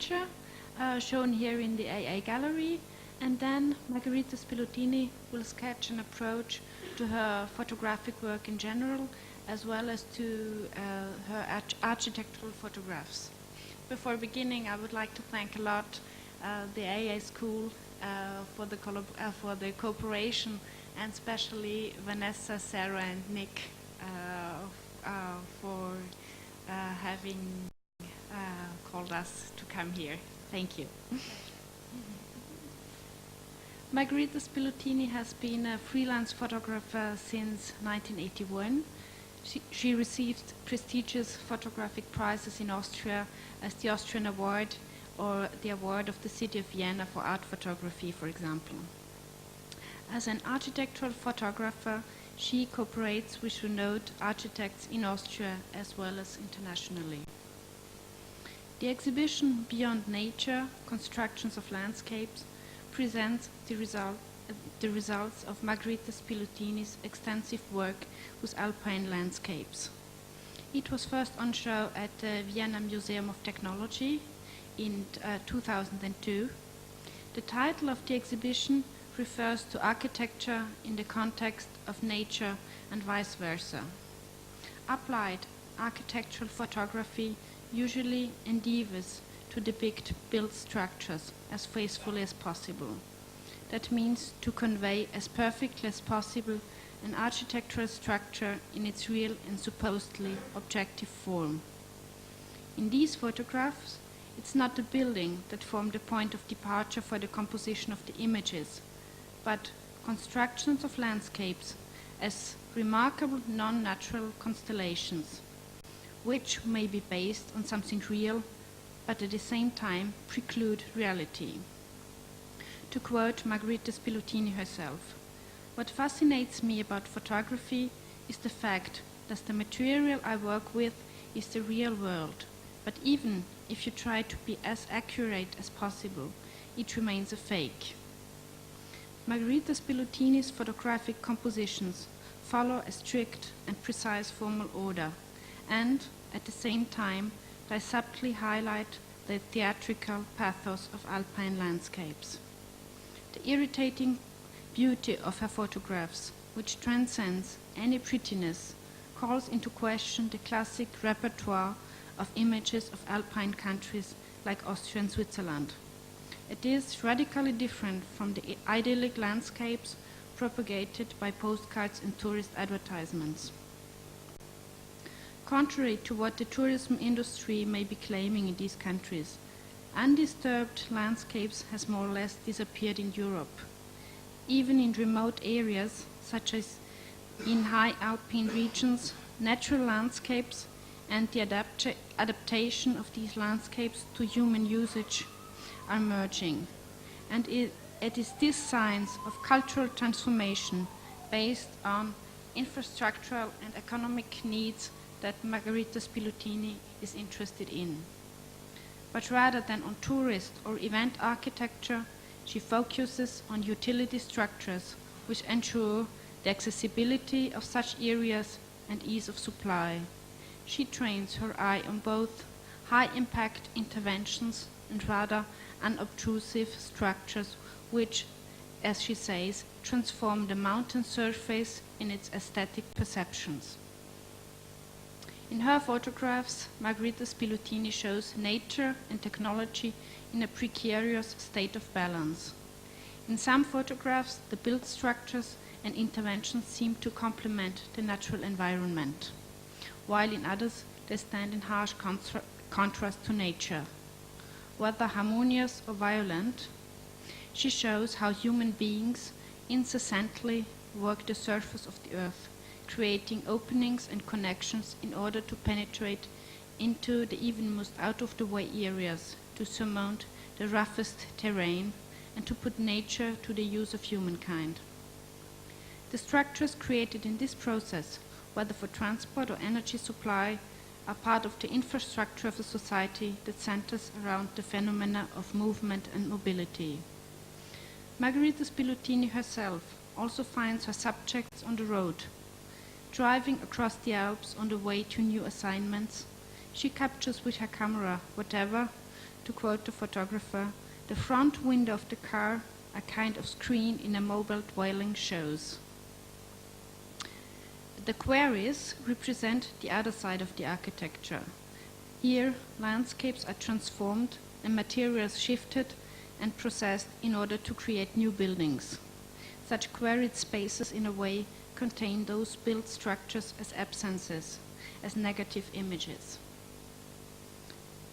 nature, shown here in the AA gallery, and then Margherita Spiluttini will sketch an approach to her photographic work in general, as well as to her architectural photographs. Before beginning, I would like to thank a lot the AA school for the cooperation, and especially Vanessa, Sarah, and Nick for having called us to come here. Thank you. Margherita Spiluttini has been a freelance photographer since 1981. She received prestigious photographic prizes in Austria as the Austrian Award or the Award of the City of Vienna for art photography, for example. As an architectural photographer, she cooperates with renowned architects in Austria as well as internationally. The exhibition Beyond Nature, Constructions of Landscapes presents the results of Margherita Spiluttini's extensive work with alpine landscapes. It was first on show at the Vienna Museum of Technology in 2002. The title of the exhibition refers to architecture in the context of nature and vice versa. Applied architectural photography usually endeavors to depict built structures as faithfully as possible. That means to convey as perfectly as possible an architectural structure in its real and supposedly objective form. In these photographs, it's not the building that formed the point of departure for the composition of the images, but constructions of landscapes as remarkable non-natural constellations, which may be based on something real, but at the same time preclude reality. To quote Margherita Spiluttini herself, "What fascinates me about photography is the fact that the material I work with is the real world, but even if you try to be as accurate as possible, it remains a fake." Margherita Spiluttini's photographic compositions follow a strict and precise formal order, and at the same time they subtly highlight the theatrical pathos of alpine landscapes. The irritating beauty of her photographs, which transcends any prettiness, calls into question the classic repertoire of images of alpine countries like Austria and Switzerland. It is radically different from the idyllic landscapes propagated by postcards and tourist advertisements. Contrary to what the tourism industry may be claiming in these countries, undisturbed landscapes has more or less disappeared in Europe. Even in remote areas, such as in high alpine regions, natural landscapes and the adaptation of these landscapes to human usage are merging. And it is this signs of cultural transformation based on infrastructural and economic needs that Margherita Spiluttini is interested in. But rather than on tourist or event architecture, she focuses on utility structures which ensure the accessibility of such areas and ease of supply. She trains her eye on both high-impact interventions and rather unobtrusive structures which, as she says, transform the mountain surface in its aesthetic perceptions. In her photographs, Margherita Spiluttini shows nature and technology in a precarious state of balance. In some photographs, the built structures and interventions seem to complement the natural environment, while in others they stand in harsh contrast to nature. Whether harmonious or violent, she shows how human beings incessantly work the surface of the earth, creating openings and connections in order to penetrate into the even most out-of-the-way areas, to surmount the roughest terrain, and to put nature to the use of humankind. The structures created in this process, whether for transport or energy supply, are part of the infrastructure of a society that centers around the phenomena of movement and mobility. Margherita Spiluttini herself also finds her subjects on the road. Driving across the Alps on the way to new assignments, she captures with her camera whatever, to quote the photographer, "The front window of the car, a kind of screen in a mobile dwelling, shows." The quarries represent the other side of the architecture. Here, landscapes are transformed and materials shifted and processed in order to create new buildings. Such quarried spaces, in a way, contain those built structures as absences, as negative images.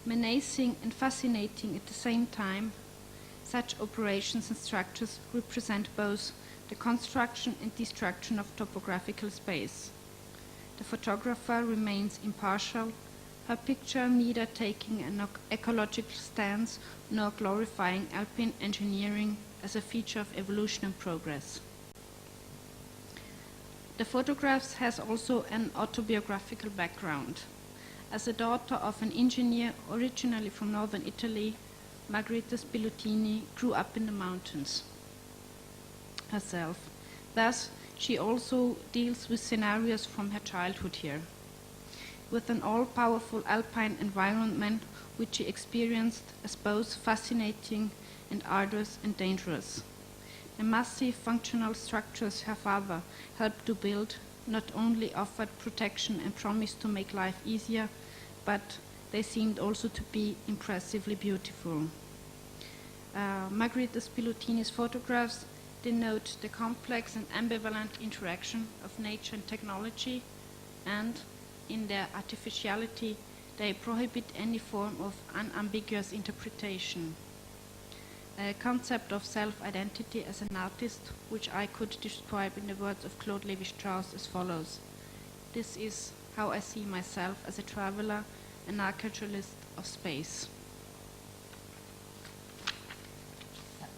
Menacing and fascinating at the same time, such operations and structures represent both the construction and destruction of topographical space. The photographer remains impartial, her picture neither taking an ecological stance nor glorifying alpine engineering as a feature of evolution and progress. The photographs has also an autobiographical background. As a daughter of an engineer originally from northern Italy, Margherita Spiluttini grew up in the mountains herself. Thus, she also deals with scenarios from her childhood here, with an all-powerful alpine environment which she experienced as both fascinating and arduous and dangerous. The massive functional structures her father helped to build not only offered protection and promised to make life easier, but they seemed also to be impressively beautiful. Margherita Spiluttini's photographs denote the complex and ambivalent interaction of nature and technology, and in their artificiality, they prohibit any form of unambiguous interpretation. A concept of self-identity as an artist, which I could describe in the words of Claude Lévi-Strauss as follows: "This is how I see myself as a traveler, an archaeologist of space."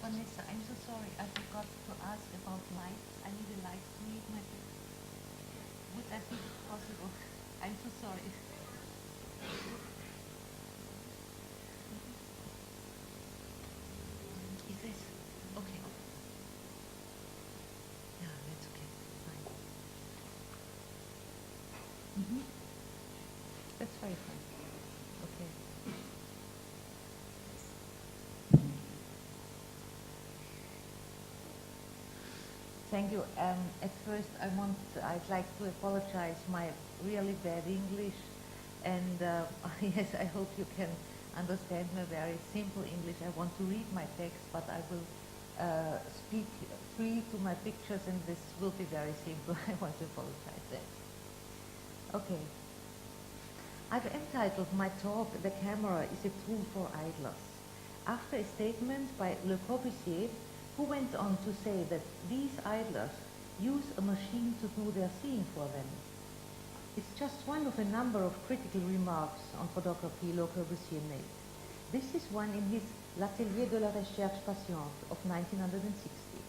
Vanessa, I'm so sorry, I forgot to ask about lights. I need a light to read my book. Would that be possible? I'm so sorry. Is this okay? Yeah, that's okay. Fine. That's very fine. Okay. Thank you. At first, I'd like to apologize my really bad English, and yes, I hope you can understand my very simple English. I want to read my text, but I will speak free to my pictures, and this will be very simple. I want to apologize then. Okay. I've entitled my talk, "The Camera is a Tool for Idlers," after a statement by Le Corbusier, who went on to say that these idlers use a machine to do their seeing for them. It's just one of a number of critical remarks on photography Le Corbusier made. This is one in his L'Atelier de la Recherche Patiente of 1960.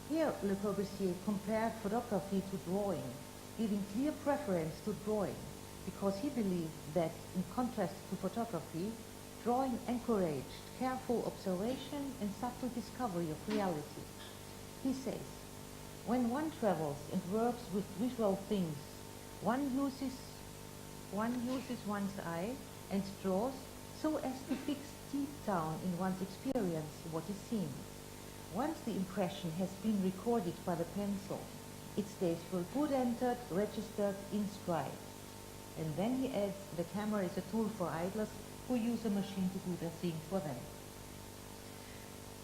Here Le Corbusier compared photography to drawing, giving clear preference to drawing, because he believed that, in contrast to photography, drawing encouraged careful observation and subtle discovery of reality. He says, "When one travels and works with visual things, one uses one's eye and draws so as to fix deep down in one's experience what is seen. Once the impression has been recorded by the pencil, it stays for good entered, registered, inscribed." And then he adds, "The camera is a tool for idlers who use a machine to do their seeing for them."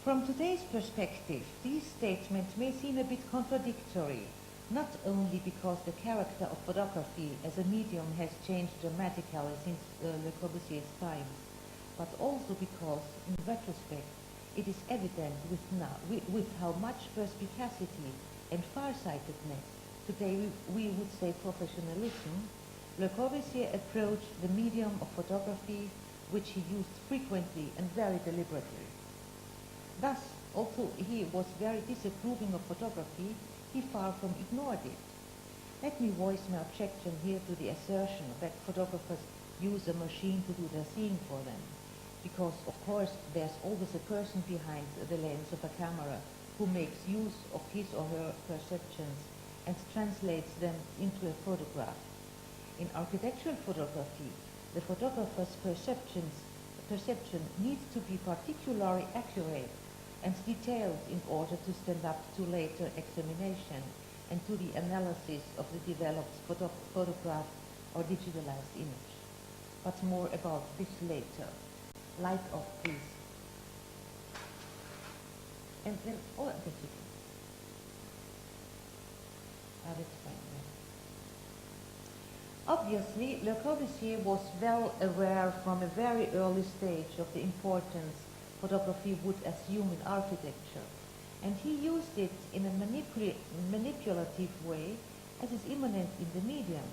From today's perspective, these statements may seem a bit contradictory, not only because the character of photography as a medium has changed dramatically since Le Corbusier's time, but also because, in retrospect, it is evident with how much perspicacity and farsightedness, today we would say professionalism, Le Corbusier approached the medium of photography, which he used frequently and very deliberately. Thus, although he was very disapproving of photography, he far from ignored it. Let me voice my objection here to the assertion that photographers use a machine to do their seeing for them, because of course there's always a person behind the lens of a camera who makes use of his or her perceptions and translates them into a photograph. In architectural photography, the photographer's perceptions perception needs to be particularly accurate and detailed in order to stand up to later examination and to the analysis of the developed photograph or digitalized image. But more about this later. Light off, please. And then, oh, that's it. That's fine. Obviously, Le Corbusier was well aware from a very early stage of the importance photography would assume in architecture, and he used it in a manipulative way as is immanent in the medium.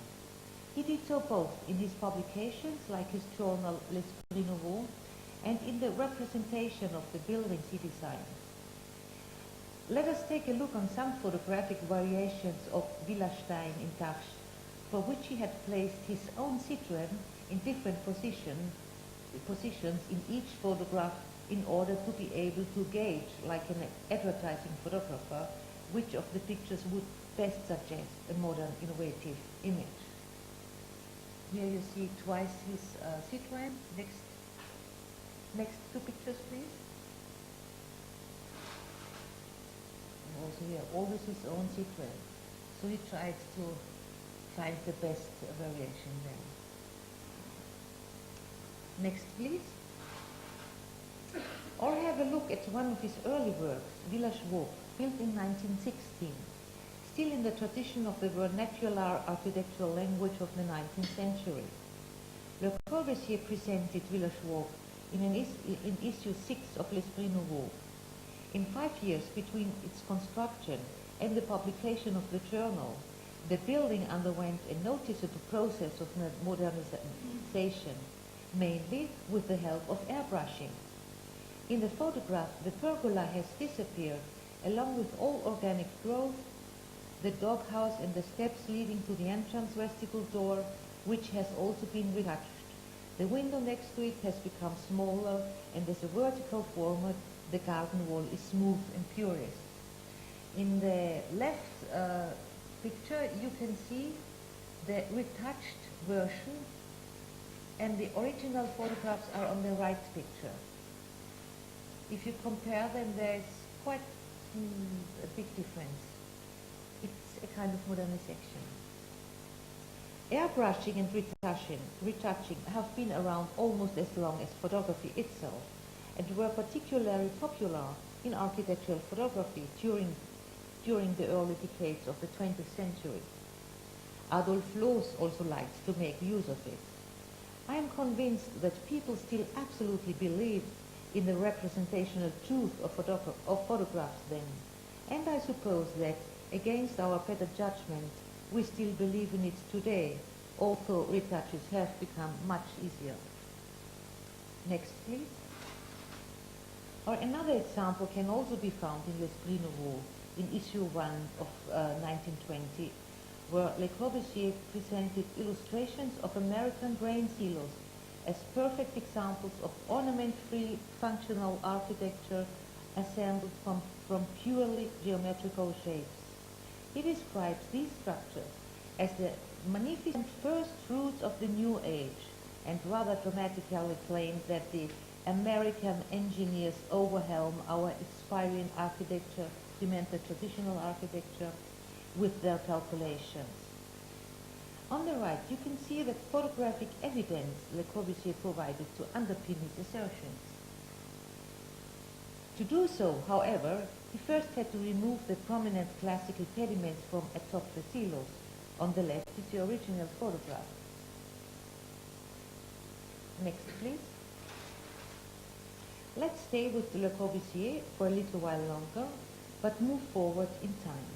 He did so both in his publications, like his journal L'Esprit Nouveau, and in the representation of the buildings he designed. Let us take a look on some photographic variations of Villa Stein in Tachs, for which he had placed his own Citroën in different positions in each photograph in order to be able to gauge, like an advertising photographer, which of the pictures would best suggest a modern, innovative image. Here you see twice his Citroën. Next two pictures, please. And also here, always his own Citroën. So he tried to find the best variation there. Next, please. Or have a look at one of his early works, Villa Schwab, built in 1916, still in the tradition of the vernacular architectural language of the 19th century. Le Corbusier presented Villa Schwab in issue 6 of L'Esprit Nouveau. In 5 years between its construction and the publication of the journal, the building underwent a noticeable process of modernization, mainly with the help of airbrushing. In the photograph, the pergola has disappeared, along with all organic growth, the doghouse and the steps leading to the entrance vestibule door, which has also been retouched. The window next to it has become smaller, and as a vertical format, the garden wall is smooth and purist. In the left picture, you can see the retouched version, and the original photographs are on the right picture. If you compare them, there's quite a big difference. It's a kind of modernization. Airbrushing and retouching have been around almost as long as photography itself, and were particularly popular in architectural photography during the early decades of the 20th century. Adolf Loos also liked to make use of it. I am convinced that people still absolutely believed in the representational truth of photographs then, and I suppose that, against our better judgment, we still believe in it today, although retouches have become much easier. Next, please. Or another example can also be found in L'Esprit Nouveau, in issue 1 of 1920, where Le Corbusier presented illustrations of American grain silos as perfect examples of ornament-free functional architecture assembled from purely geometrical shapes. He describes these structures as the magnificent first fruits of the New Age, and rather dramatically claimed that the American engineers overwhelm our expiring architecture, he meant the traditional architecture, with their calculations. On the right, you can see the photographic evidence Le Corbusier provided to underpin his assertions. To do so, however, he first had to remove the prominent classical pediments from atop the silos. On the left is the original photograph. Next, please. Let's stay with Le Corbusier for a little while longer, but move forward in time.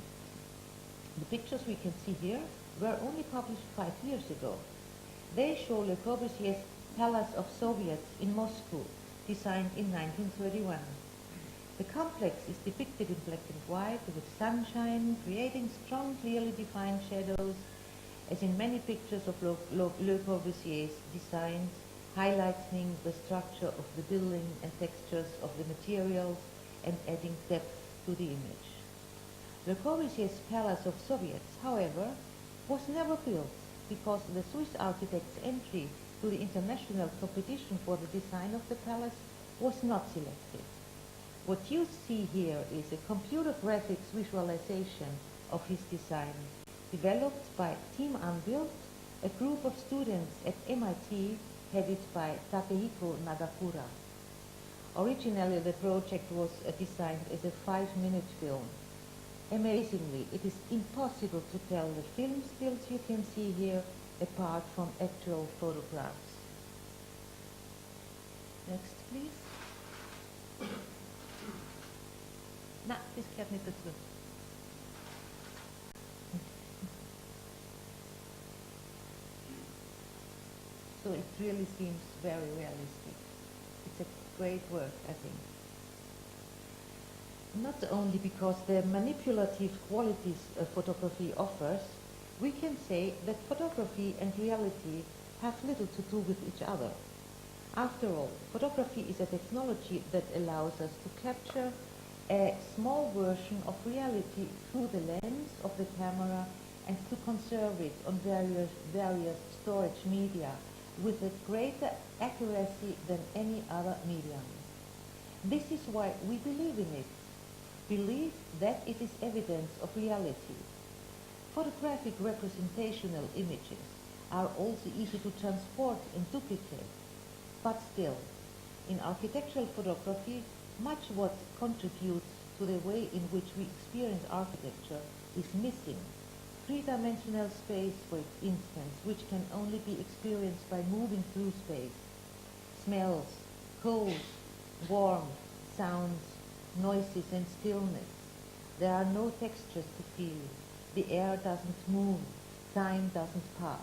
The pictures we can see here were only published 5 years ago. They show Le Corbusier's Palace of Soviets in Moscow, designed in 1931. The complex is depicted in black and white with sunshine, creating strong, clearly defined shadows, as in many pictures of Le Corbusier's designs, highlighting the structure of the building and textures of the materials and adding depth to the image. Le Corbusier's Palace of Soviets, however, was never built because the Swiss architect's entry to the international competition for the design of the palace was not selected. What you see here is a computer graphics visualization of his design, developed by Team Unbuilt, a group of students at MIT headed by Takehiko Nagakura. Originally, the project was designed as a 5-minute film. Amazingly, it is impossible to tell the film stills you can see here apart from actual photographs. Next, please. Na, das gehört nicht dazu. So it really seems very realistic. It's a great work, I think. Not only because the manipulative qualities photography offers, we can say that photography and reality have little to do with each other. After all, photography is a technology that allows us to capture a small version of reality through the lens of the camera and to conserve it on various storage media with a greater accuracy than any other medium. This is why we believe in it. Believe that it is evidence of reality. Photographic representational images are also easy to transport and duplicate, but still, in architectural photography, much what contributes to the way in which we experience architecture is missing. Three-dimensional space, for instance, which can only be experienced by moving through space. Smells, cold, warm, sounds, noises and stillness. There are no textures to feel. The air doesn't move. Time doesn't pass.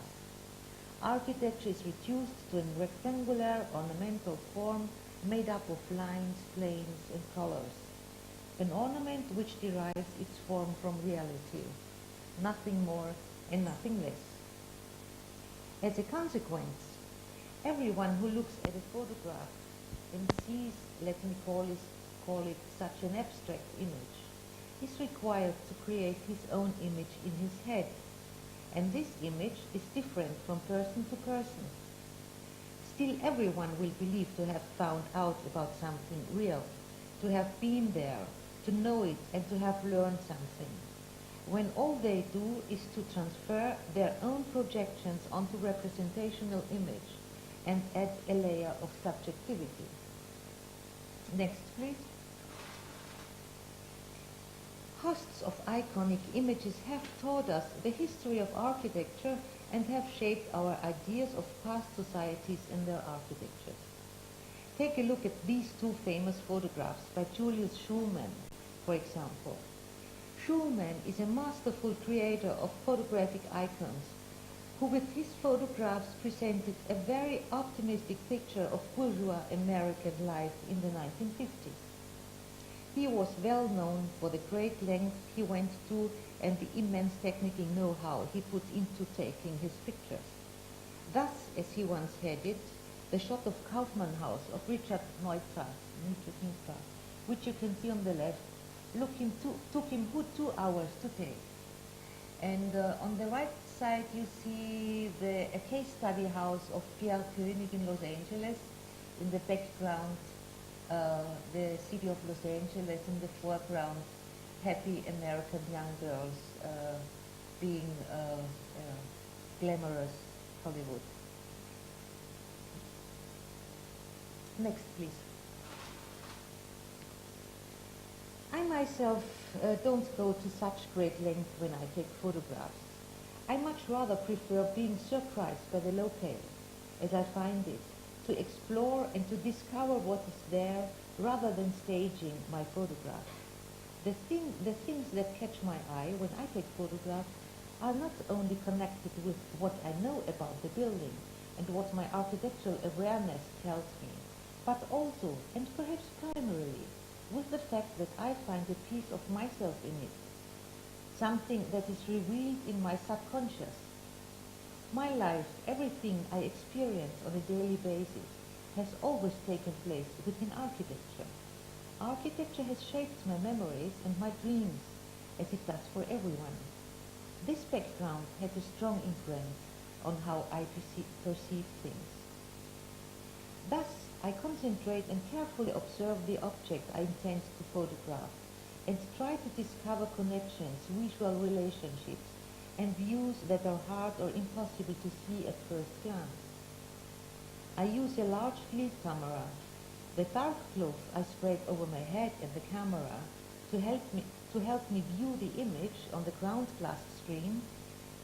Architecture is reduced to a rectangular ornamental form made up of lines, planes and colors. An ornament which derives its form from reality. Nothing more and nothing less. As a consequence, everyone who looks at a photograph and sees, let me call it such an abstract image, is required to create his own image in his head. And this image is different from person to person. Still, everyone will believe to have found out about something real, to have been there, to know it, and to have learned something, when all they do is to transfer their own projections onto representational image and add a layer of subjectivity. Next, please. Hosts of iconic images have taught us the history of architecture and have shaped our ideas of past societies and their architectures. Take a look at these two famous photographs by Julius Shulman, for example. Shulman is a masterful creator of photographic icons who with his photographs presented a very optimistic picture of bourgeois American life in the 1950s. He was well known for the great lengths he went to and the immense technical know-how he put into taking his pictures. Thus, as he once had it, the shot of Kaufmann House of Richard Neutrath, which you can see on the left, took him good 2 hours to take. And on the right side you see a case study house of Pierre Koenig in Los Angeles. In the background, the city of Los Angeles, in the foreground, happy American young girls being glamorous Hollywood. Next, please. I myself don't go to such great length when I take photographs. I much rather prefer being surprised by the locale, as I find it, to explore and to discover what is there rather than staging my photograph. The things that catch my eye when I take photographs are not only connected with what I know about the building and what my architectural awareness tells me, but also, and perhaps primarily, with the fact that I find a piece of myself in it, something that is revealed in my subconscious. My life, everything I experience on a daily basis, has always taken place within architecture. Architecture has shaped my memories and my dreams, as it does for everyone. This background has a strong influence on how I perceive things. Thus, I concentrate and carefully observe the object I intend to photograph and try to discover connections, visual relationships, and views that are hard or impossible to see at first glance. I use a large field camera. The dark cloth I spread over my head and the camera to help me view the image on the ground glass screen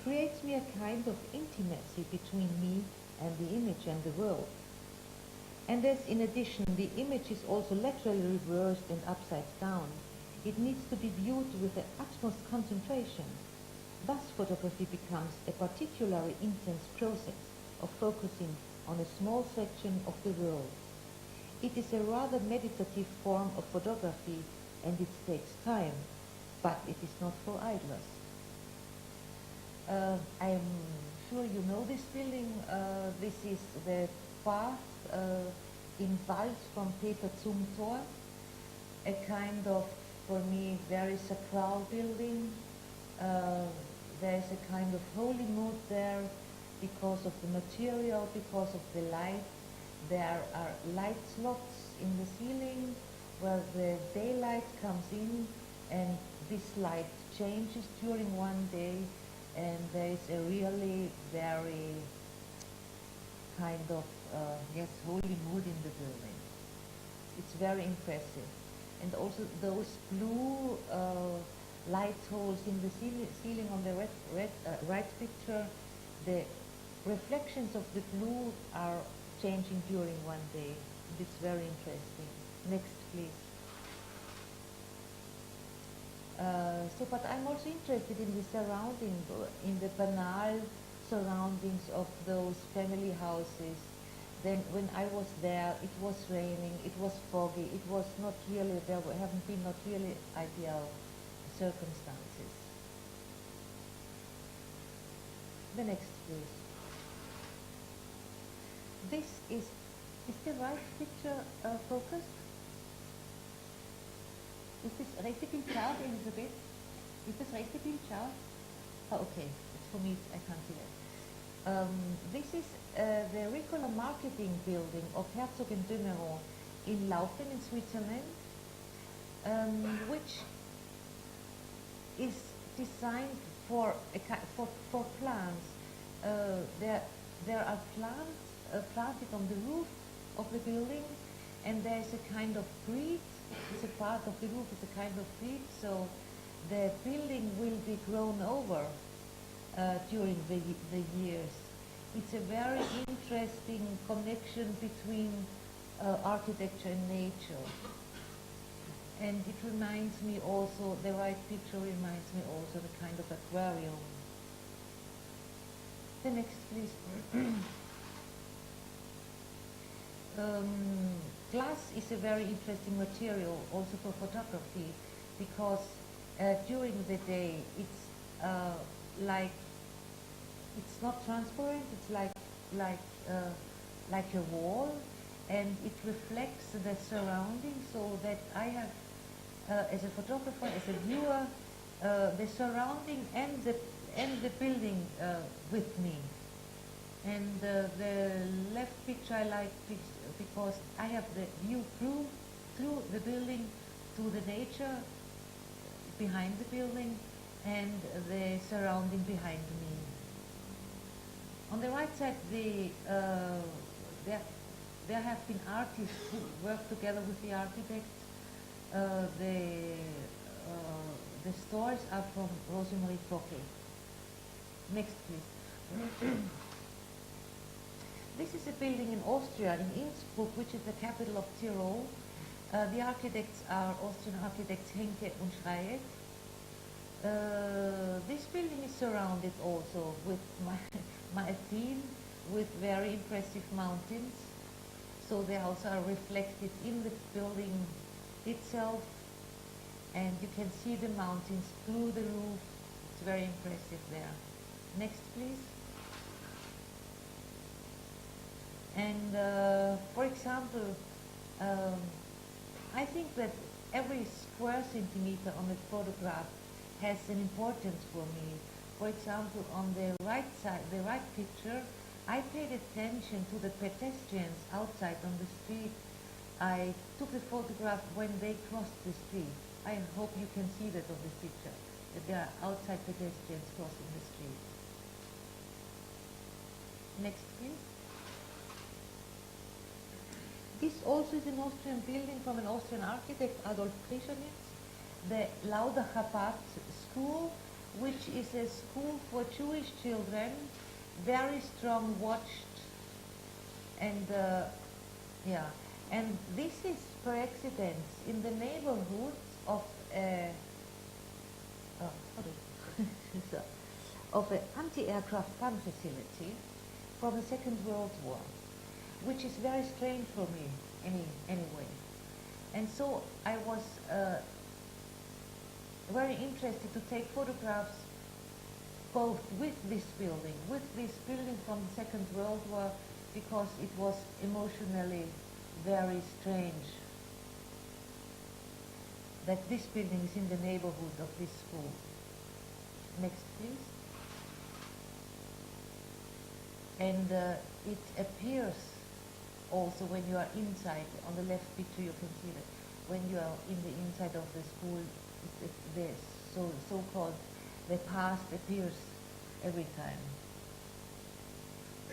creates me a kind of intimacy between me and the image and the world. And as in addition the image is also laterally reversed and upside down, it needs to be viewed with the utmost concentration. Thus photography becomes a particularly intense process of focusing on a small section of the world. It is a rather meditative form of photography and it takes time, but it is not for idlers. I'm sure you know this building. This is the path in Walz from Peter zum Tor, a kind of, for me, very sacral building. There's a kind of holy mood there because of the material, because of the light. There are light slots in the ceiling where the daylight comes in and this light changes during one day, and there is a really very kind of holy mood in the building. It's very impressive. And also those blue light holes in the ceiling on the right picture, the reflections of the blue are changing during one day. It's very interesting. Next, please. But I'm also interested in the surrounding, in the banal surroundings of those family houses. Then when I was there, it was raining, it was foggy, it was not really, there haven't been not really ideal circumstances. The next, please. This is the right picture focused? Is this richtig Bild scharf, Elisabeth? Is this richtig Bild scharf? Oh, okay. It's for me, I can't see that. This is the Ricola marketing building of Herzog and de Meuron in Laufen in Switzerland, which is designed for plants. There are plants planted on the roof of the building, and there's a kind of grid. It's a part of the roof, it's a kind of grid, so the building will be grown over during the years. It's a very interesting connection between architecture and nature. And it reminds me also, the right picture reminds me also the kind of aquarium. The next, please. Glass is a very interesting material also for photography because during the day it's it's not transparent, it's like a wall, and it reflects the surroundings, so that I have as a photographer, as a viewer, the surrounding and the building with me. And the left picture I like because I have the view through the building to the nature behind the building and the surrounding behind me. On the right side, there have been artists who work together with the architects. The stories are from Rosemarie Focke. Next, please. This is a building in Austria, in Innsbruck, which is the capital of Tyrol. The architects are Austrian architects Henke and Schreieck. This building is surrounded also with my theme with very impressive mountains. So they also are reflected in the building itself, and you can see the mountains through the roof. It's very impressive there. Next, please. And for example, I think that every square centimeter on the photograph has an importance for me. For example, on the right side, the right picture, I paid attention to the pedestrians outside on the street. I took a photograph when they crossed the street. I hope you can see that on this picture, that there are outside pedestrians crossing the street. Next, please. This also is an Austrian building from an Austrian architect, Adolf Krischenitz, the Lauda Chabad School, which is a school for Jewish children, very strong watched, and and this is per accident in the neighborhood of so, of an anti-aircraft gun facility from the Second World War, which is very strange for me anyway. And so I was very interested to take photographs both with this building from the Second World War, because it was emotionally very strange that this building is in the neighborhood of this school. Next, please. And it appears also when you are inside. On the left picture you can see that when you are in the inside of the school, the so-called the past appears every time.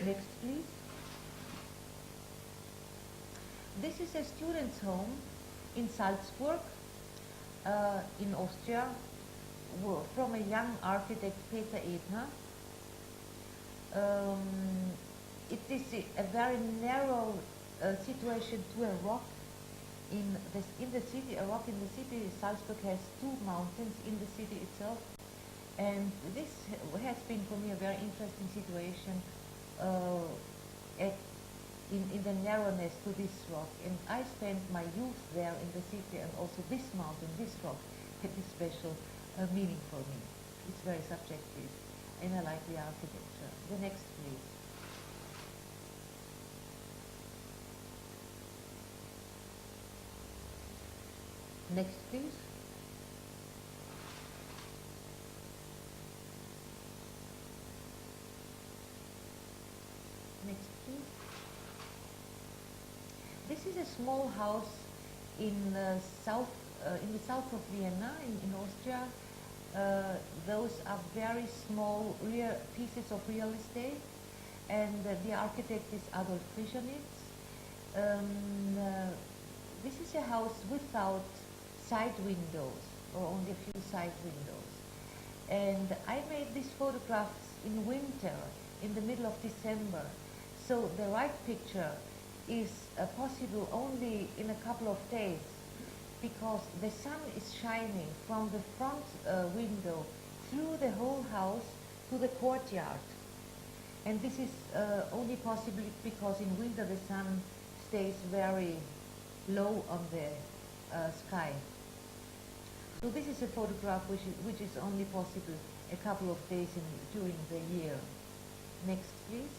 Next, please. This is a student's home in Salzburg, in Austria, from a young architect, Peter Ebner. It is a very narrow situation to a rock in the city. A rock in the city. Salzburg has two mountains in the city itself, and this has been for me a very interesting situation in the narrowness to this rock. And I spent my youth there in the city, and also this mountain, this rock, had this special meaning for me. It's very subjective, and I like the architecture. The next, please. Next, please. Next, please. This is a small house in the south of Vienna, in Austria. Those are very small pieces of real estate, and the architect is Adolf Krischenitz. This is a house without side windows, or only a few side windows. And I made these photographs in winter, in the middle of December. So the right picture is possible only in a couple of days, because the sun is shining from the front window through the whole house to the courtyard. And this is only possible because in winter the sun stays very low on the sky. So this is a photograph which is only possible a couple of days during the year. Next, please.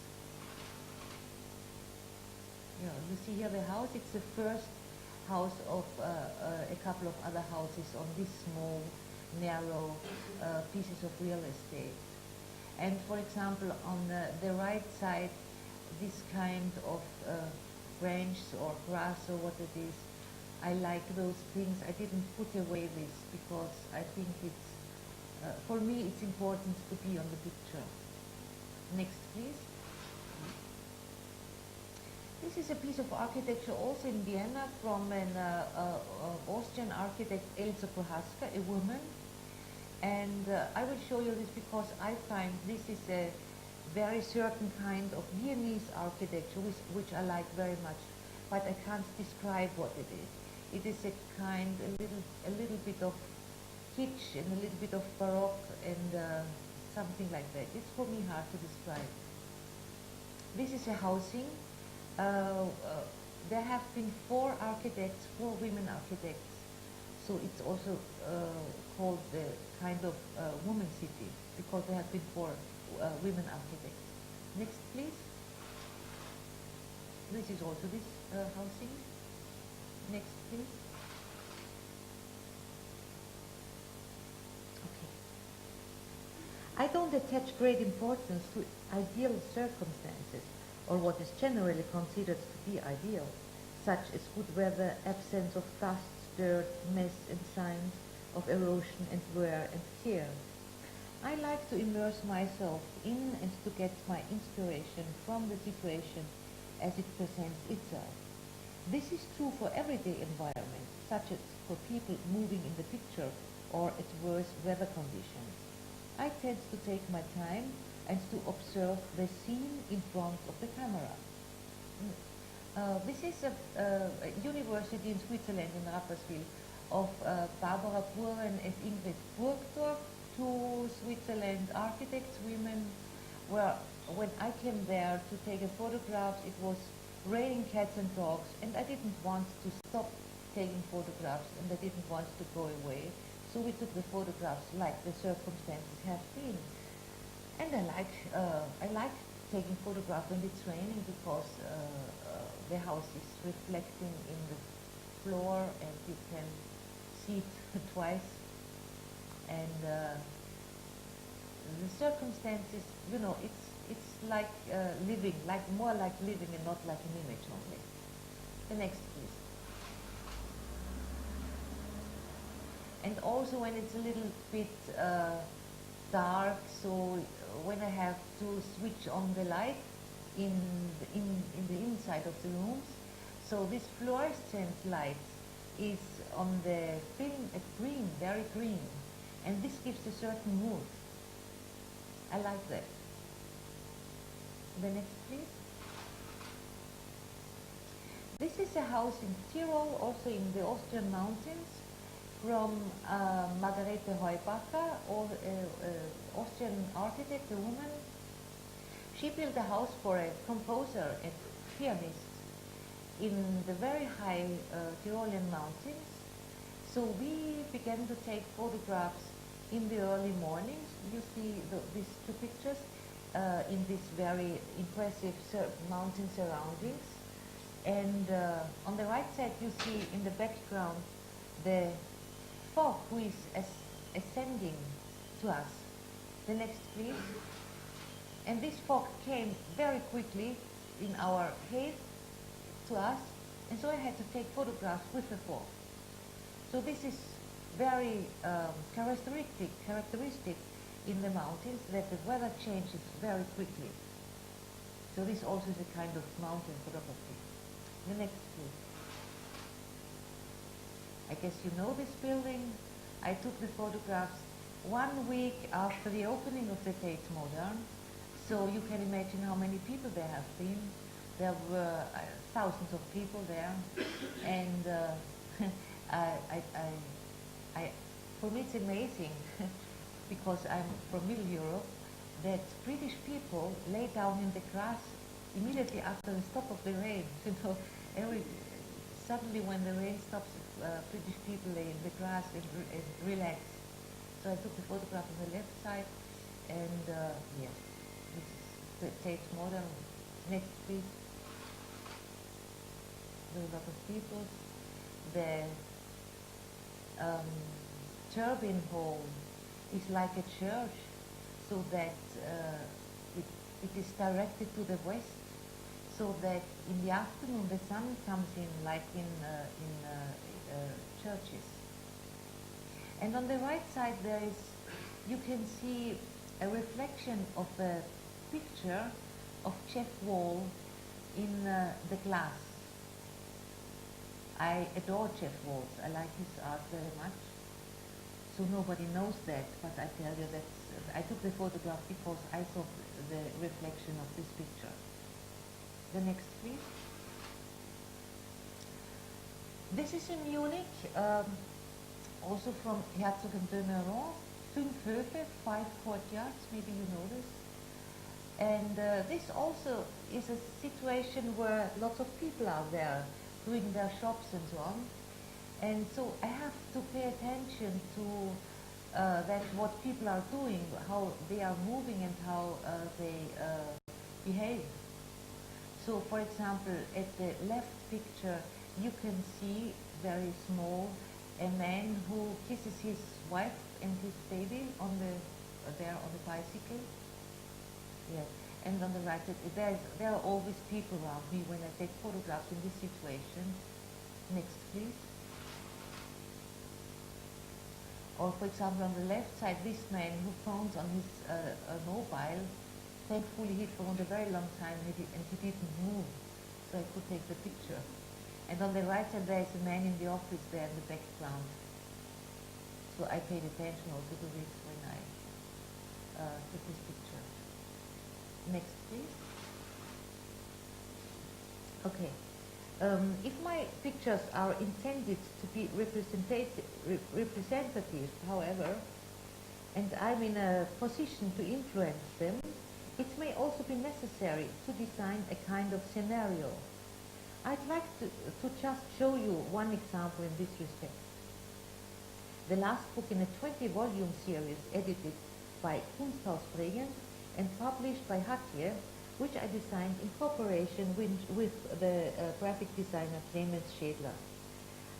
Yeah, you see here the house. It's the first house of a couple of other houses on this small, narrow pieces of real estate. And for example, on the right side, this kind of branch or grass or what it is, I like those things. I didn't put away this because I think it's, for me, it's important to be on the picture. Next, please. This is a piece of architecture also in Vienna from an Austrian architect, Elsa Prohaska, a woman. And I will show you this because I find this is a very certain kind of Viennese architecture, which I like very much, but I can't describe what it is. It is a little bit of kitsch and a little bit of Baroque and something like that. It's for me hard to describe. This is a housing. There have been four women architects, so it's also called the kind of woman city because there have been four women architects. Next, please. This is also this housing. Next, please. Okay. I don't attach great importance to ideal circumstances or what is generally considered to be ideal, such as good weather, absence of dust, dirt, mess, and signs of erosion and wear and tear. I like to immerse myself in and to get my inspiration from the situation as it presents itself. This is true for everyday environments, such as for people moving in the picture or adverse weather conditions. I tend to take my time and to observe the scene in front of the camera. This is a university in Switzerland, in Rapperswil, of Barbara Buren and Ingrid Burgdorf, two Switzerland architects, women, where when I came there to take a photograph, it was raining cats and dogs, and I didn't want to stop taking photographs, and I didn't want to go away. So we took the photographs like the circumstances have been. And I like taking photographs when it's raining because the house is reflecting in the floor and you can see it twice. And the circumstances, you know, it's like living, like more like living and not like an image only. The next, please. And also when it's a little bit dark, so when I have to switch on the light in the inside of the rooms, so this fluorescent light is on the film at green, very green, and this gives a certain mood. I like that. The next, please. This is a house in Tyrol, also in the Austrian mountains, from Margherita Heubacher, or Austrian architect, a woman. She built a house for a composer and pianist in the very high Tyrolean mountains. So we began to take photographs in the early mornings. You see these two pictures in this very impressive mountain surroundings. And on the right side you see in the background the fog who is ascending to us. The next, please. And this fog came very quickly in our head to us, and so I had to take photographs with the fog. So this is very characteristic in the mountains, that the weather changes very quickly. So this also is a kind of mountain photography. The next, please. I guess you know this building. I took the photographs 1 week after the opening of the Tate Modern, so you can imagine how many people there have been. There were thousands of people there, and for me it's amazing because I'm from Middle Europe, that British people lay down in the grass immediately after the stop of the rain. You know, suddenly when the rain stops, British people lay in the grass and relax. So I took the photograph on the left side, and yes, this is the Tate Modern. Next, please. There are a lot of people. The turbine hall is like a church, so that it is directed to the west, so that in the afternoon the sun comes in like in churches. And on the right side there is, you can see a reflection of a picture of Jeff Wall in the glass. I adore Jeff Walls. I like his art very much. So nobody knows that, but I tell you that I took the photograph because I saw the reflection of this picture. The next, please. This is in Munich, also from Herzog and de Meuron. 5 Höfe, 5 courtyards, maybe you know this. And this also is a situation where lots of people are there doing their shops and so on. And so I have to pay attention to that what people are doing, how they are moving and how they behave. So for example, at the left picture, you can see very small a man who kisses his wife and his baby on the there on the bicycle. Yes. And on the right, there are always people around me when I take photographs in this situation. Next, please. Or, for example, on the left side, this man who phones on his mobile. Thankfully, he phoned a very long time and he didn't move, so I could take the picture. And on the right side, there is a man in the office there in the background. So I paid attention also to this when I took this picture. Next, please. Okay. If my pictures are intended to be representative, however, and I'm in a position to influence them, it may also be necessary to design a kind of scenario. I'd like to just show you one example in this respect. The last book in a 20-volume series edited by Kunsthausbringen and published by Hatje, which I designed in cooperation with the graphic designer Clemens Schädler.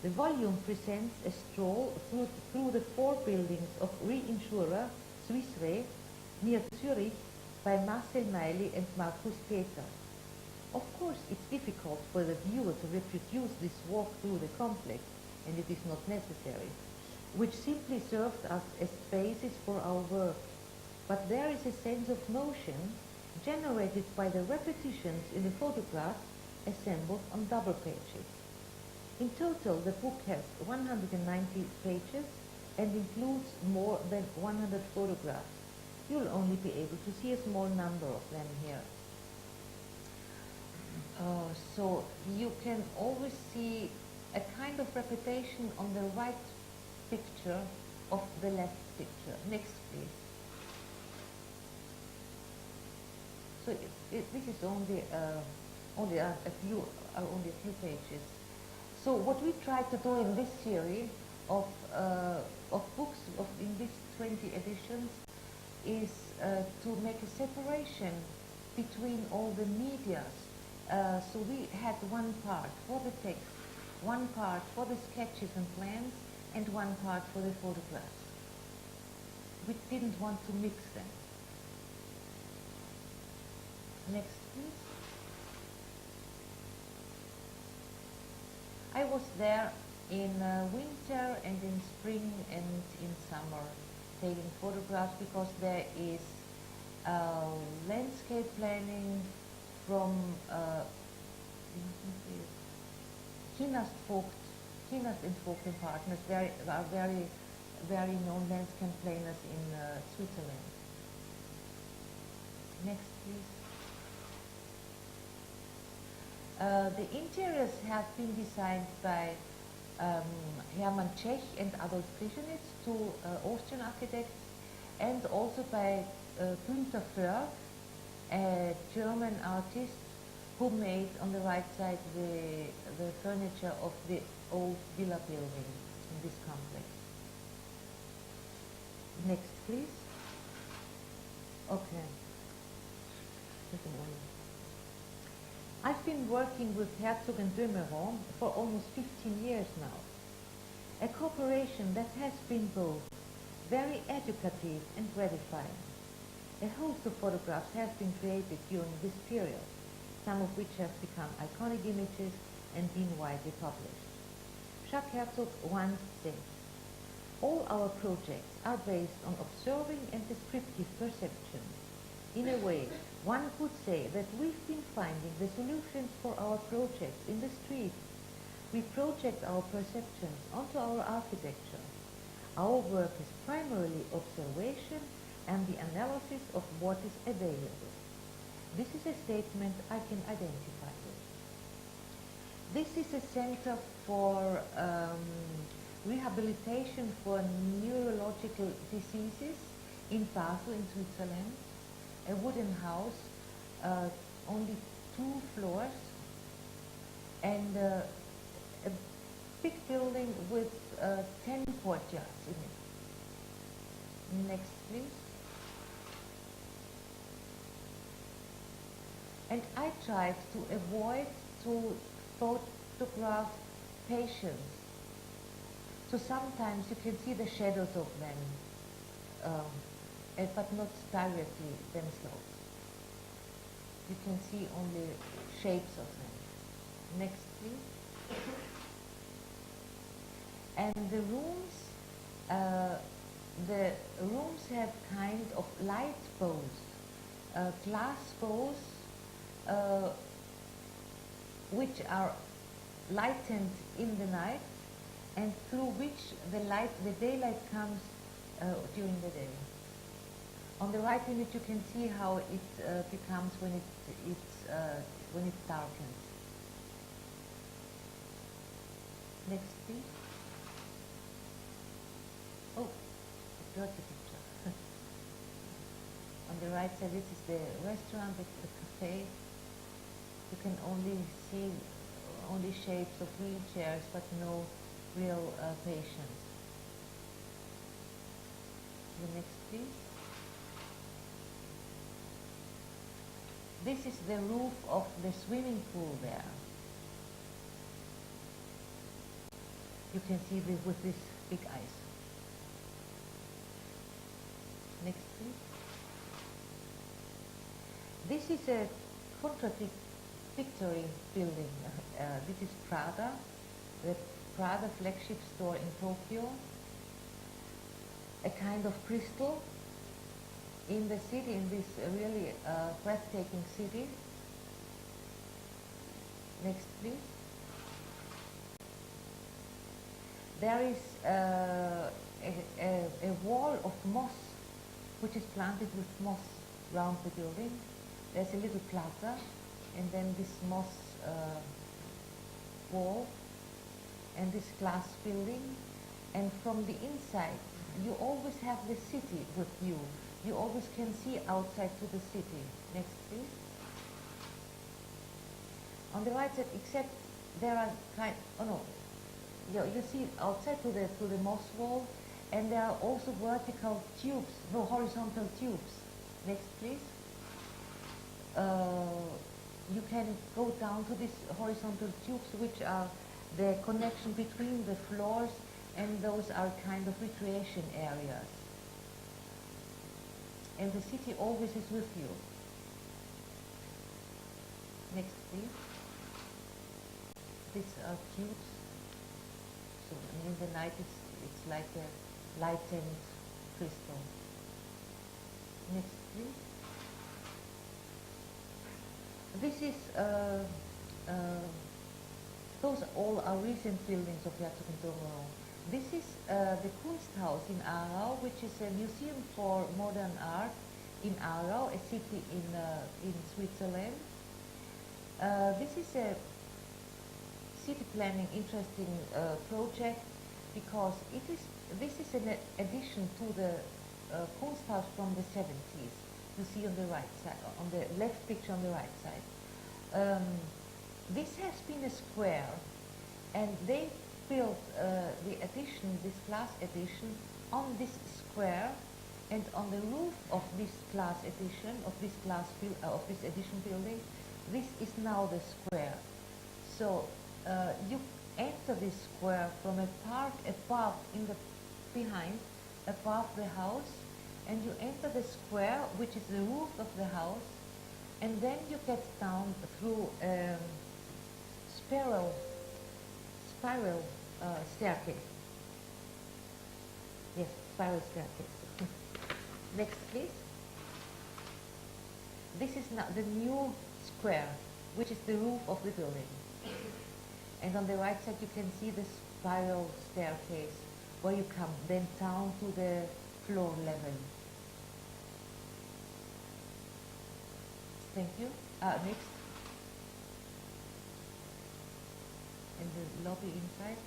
The volume presents a stroll through the 4 buildings of reinsurer Swiss Re near Zurich by Marcel Meili and Markus Peter. Of course, it's difficult for the viewer to reproduce this walk through the complex, and it is not necessary, which simply serves us as basis for our work. But there is a sense of motion generated by the repetitions in the photographs assembled on double pages. In total, the book has 190 pages and includes more than 100 photographs. You'll only be able to see a small number of them here. So you can always see a kind of repetition on the right picture of the left picture. Next, please. So this is only a few pages. So what we try to do in this series of books in these 20 editions is to make a separation between all the medias. So we had one part for the text, one part for the sketches and plans, and one part for the photographs. We didn't want to mix them. Next, please. I was there in winter and in spring and in summer taking photographs because there is landscape planning from Kinast and Vogt and Partners, very known landscape planners in Switzerland. Next, please. The interiors have been designed by Hermann Czech and Adolf Krischenitz, 2 Austrian architects, and also by Günther Förg, a German artist who made on the right side the furniture of the old villa building in this complex. Next, please. Okay. Just a moment. I've been working with Herzog and de Meuron for almost 15 years now. A cooperation that has been both very educative and gratifying. A host of photographs have been created during this period, some of which have become iconic images and been widely published. Jacques Herzog once said, "All our projects are based on observing and descriptive perception. In a way, one could say that we've been finding the solutions for our projects in the street. We project our perceptions onto our architecture. Our work is primarily observation and the analysis of what is available." This is a statement I can identify with. This is a center for rehabilitation for neurological diseases in Basel in Switzerland. A wooden house, only 2 floors, and a big building with 10 courtyards in it. Next, please. And I tried to avoid to photograph patients. So sometimes you can see the shadows of them. but not directly themselves. You can see only shapes of them. Next, please. And the rooms have kind of light bows, glass bows, which are lightened in the night, and through which the daylight comes during the day. On the right image, you can see how it becomes when it darkens. Next, please. Oh, dirty picture. On the right side, this is the restaurant, the cafe. You can only see shapes of wheelchairs, but no real patients. The next, please. This is the roof of the swimming pool there. You can see this with this big eyes. Next, please. This is a contradictory building. This is Prada, the Prada flagship store in Tokyo. A kind of crystal in the city, in this really breathtaking city. Next, please. There is a wall of moss, which is planted with moss around the building. There's a little plaza, and then this moss wall, and this glass building. And from the inside, you always have the city with you. You always can see outside to the city. Next, please. On the right side, except there are you see outside to the moss wall, and there are also vertical tubes, no, horizontal tubes. Next, please. You can go down to these horizontal tubes, which are the connection between the floors, and those are kind of recreation areas. And the city always is with you. Next, please. These are tubes. So in the night it's like a lightened crystal. Next, please. This is those all are recent buildings of Herzog & Domeron. This is the Kunsthaus in Aarau, which is a museum for modern art in Aarau, a city in Switzerland. This is a city planning interesting project because this is an addition to the Kunsthaus from the 70s. You see on the right side, on the left picture on the right side. This has been a square, and they built the addition, this glass addition, on this square, and on the roof of this glass addition, of this addition building, this is now the square. So you enter this square from a park above, behind, above the house, and you enter the square, which is the roof of the house, and then you get down through spiral staircase. Yes, spiral staircase. Next, please. This is now the new square, which is the roof of the building. And on the right side, you can see the spiral staircase, where you come then down to the floor level. Thank you. Next. And the lobby inside.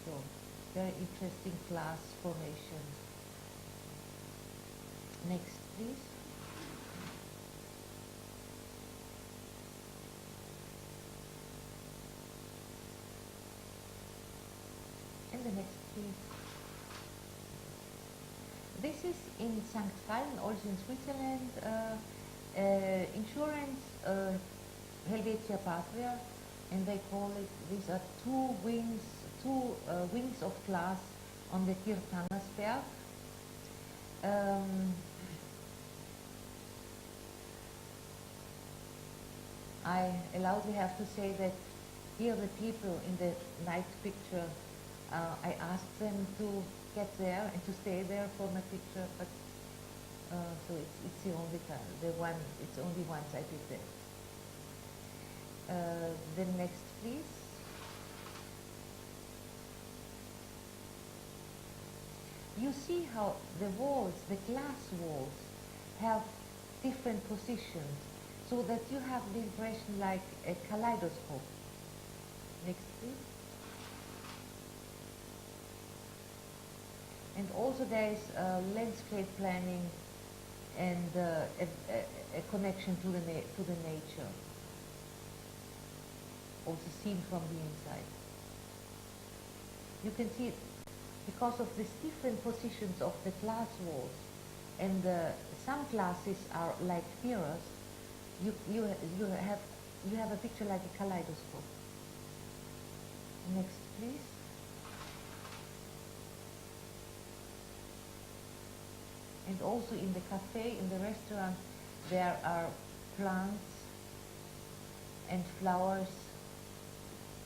So, very interesting glass formation. Next, please. And the next, please. This is in St. Gallen, also in Switzerland. Insurance, Helvetia Patria, and they call it, these are two wings of glass on the Kirtanasberg. I loudly have to say that here the people in the night picture, I asked them to get there and to stay there for my picture, but so it's the only time, it's only once I did that. The next, please. You see how the walls, the glass walls, have different positions, so that you have the impression like a kaleidoscope. Next, please. And also there is landscape planning and a connection to the nature, also seen from the inside. You can see, because of these different positions of the glass walls, and some glasses are like mirrors, you have a picture like a kaleidoscope. Next, please. And also in the cafe, in the restaurant, there are plants and flowers.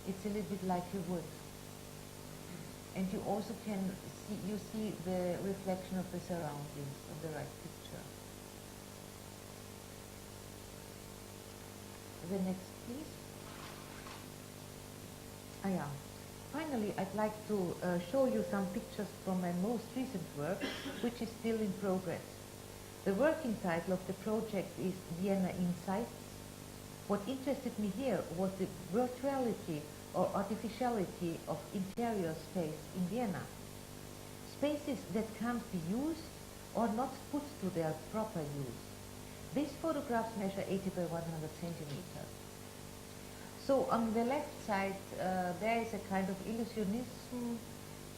It's a little bit like a wood. And you also can see the reflection of the surroundings of the right picture. The next, please. Yeah. Finally, I'd like to show you some pictures from my most recent work, which is still in progress. The working title of the project is Vienna Insights. What interested me here was the virtuality or artificiality of interior space in Vienna. Spaces that can't be used or not put to their proper use. These photographs measure 80 by 100 centimeters. So on the left side, there is a kind of illusionism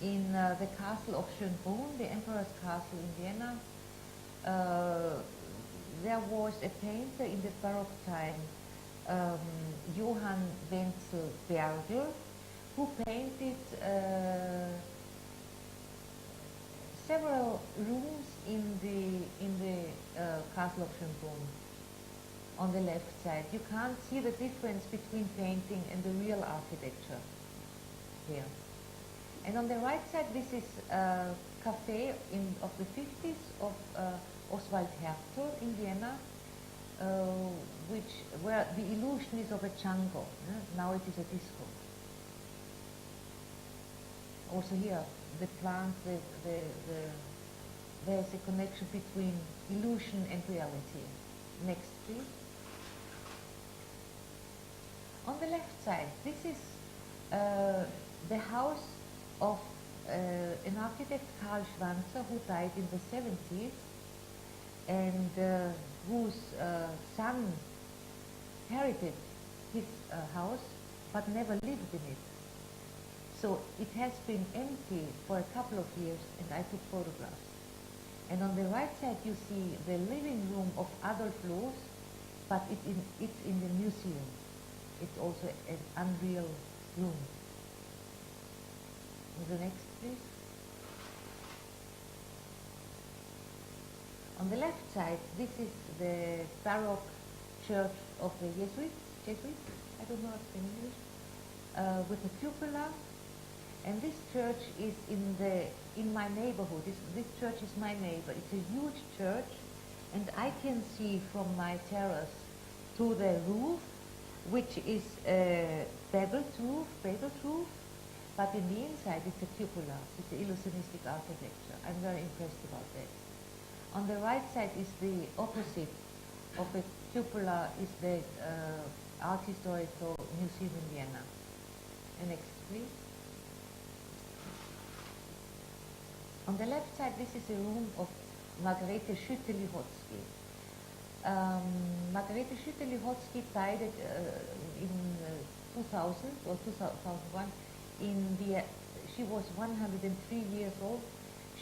in the castle of Schönbrunn, the emperor's castle in Vienna. There was a painter in the Baroque time, Johann Wenzel Berger, who painted several rooms in the castle of Schönbrunn. On the left side, you can't see the difference between painting and the real architecture here. And on the right side, this is a cafe of the 50s of Oswald Hertel in Vienna, where the illusion is of a jungle. Now it is a disco. Also here, the plants, there's a connection between illusion and reality. Next, please. On the left side, this is the house of an architect, Karl Schwanzer, who died in the 70s, and whose son inherited his house, but never lived in it. So it has been empty for a couple of years, and I took photographs. And on the right side, you see the living room of Adolf Loos, but it's in the museum. It's also an unreal room. The next, please. On the left side, this is the Baroque church of the Jesuits, I don't know if it's in English, with a cupola. And this church is in my neighborhood. This church is my neighbor. It's a huge church, and I can see from my terrace to the roof, which is a beveled roof, but in the inside it's a cupola. It's an illusionistic architecture. I'm very impressed about that. On the right side is the opposite of a cupola, is the Art Historical Museum in Vienna. And next, please. On the left side, this is a room of Margherita Spiluttni. Margherita Spiluttni died in 2000 or 2001 in Vienna. She was 103 years old.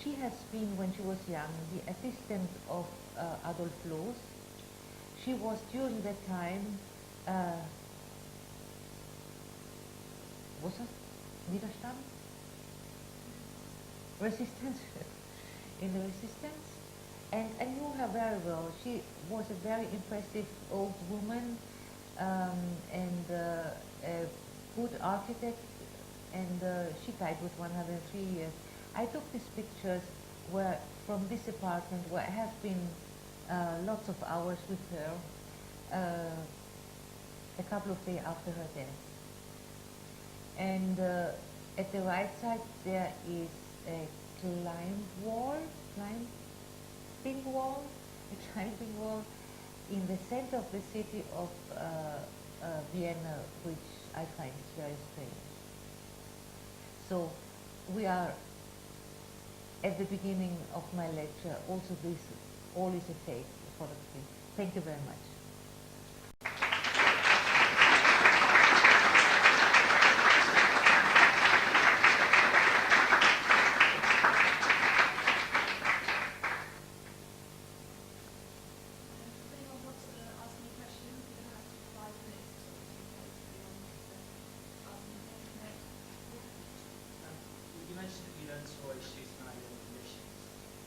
She has been, when she was young, the assistant of Adolf Loos. She was during that time was das? Widerstand? Resistance? In the resistance. And I knew her very well. She was a very impressive old woman and a good architect, and she died with 103 years. I took these pictures from this apartment where I have been lots of hours with her a couple of days after her death. And at the right side there is a climbing wall in the center of the city of Vienna, which I find very strange. So we are at the beginning of my lecture. Also this all is a fake photography. Thank you very much.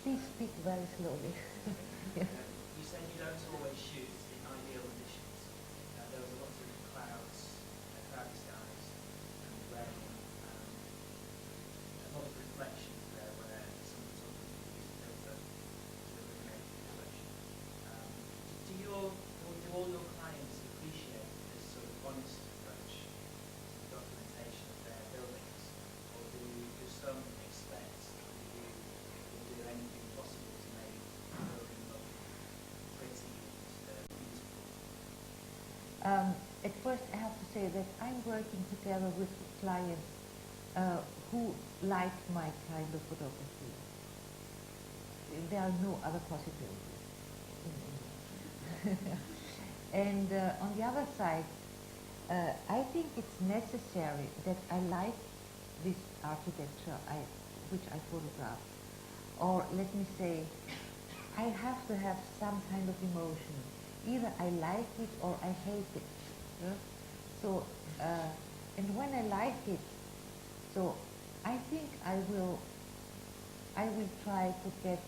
Please speak very slowly. Yeah. You said you don't always shoot in ideal conditions. There was a lot of clouds, cloudy skies, and rain, a lot of reflections there where some photography used filter to eliminate the reflection. Do all your clients appreciate this sort of honest approach to the documentation of their buildings, or do some expect do anything possible to make the building look pretty and beautiful? At first I have to say that I'm working together with clients who like my kind of photography. There are no other possibilities. And on the other side, I think it's necessary that I like this architecture which I photograph. Or let me say, I have to have some kind of emotion. Either I like it or I hate it. Yeah? So, and when I like it, so I think I will try to get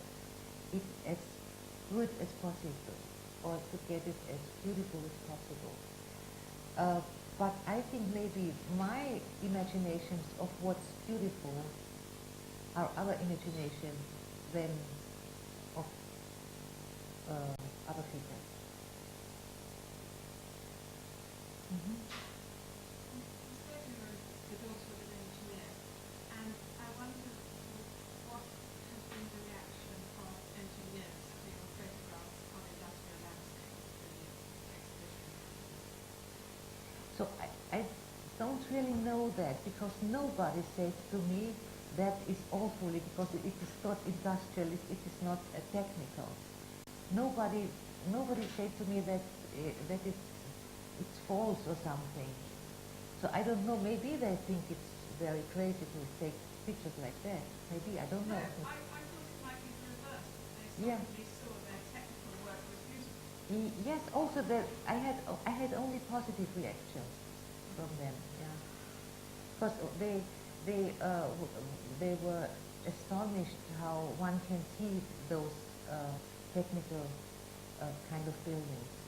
it as good as possible, or to get it as beautiful as possible. But I think maybe my imaginations of what's beautiful are other imaginations than of other people. Mm-hmm. You said you were the daughter of an engineer, and I wondered what has been the reaction of engineers to your photographs on industrial landscapes through the exhibition? So I don't really know that, because nobody says to me that is awfully, because it is not industrial, it is not technical. Nobody said to me that it's false or something. So I don't know, maybe they think it's very crazy to take pictures like that. Maybe, I don't know. No, I thought it might be the reverse. They Yeah. suddenly saw their technical work was beautiful. Yes, also that I had only positive reactions from them. Yeah, because they were astonished how one can see those technical kind of buildings.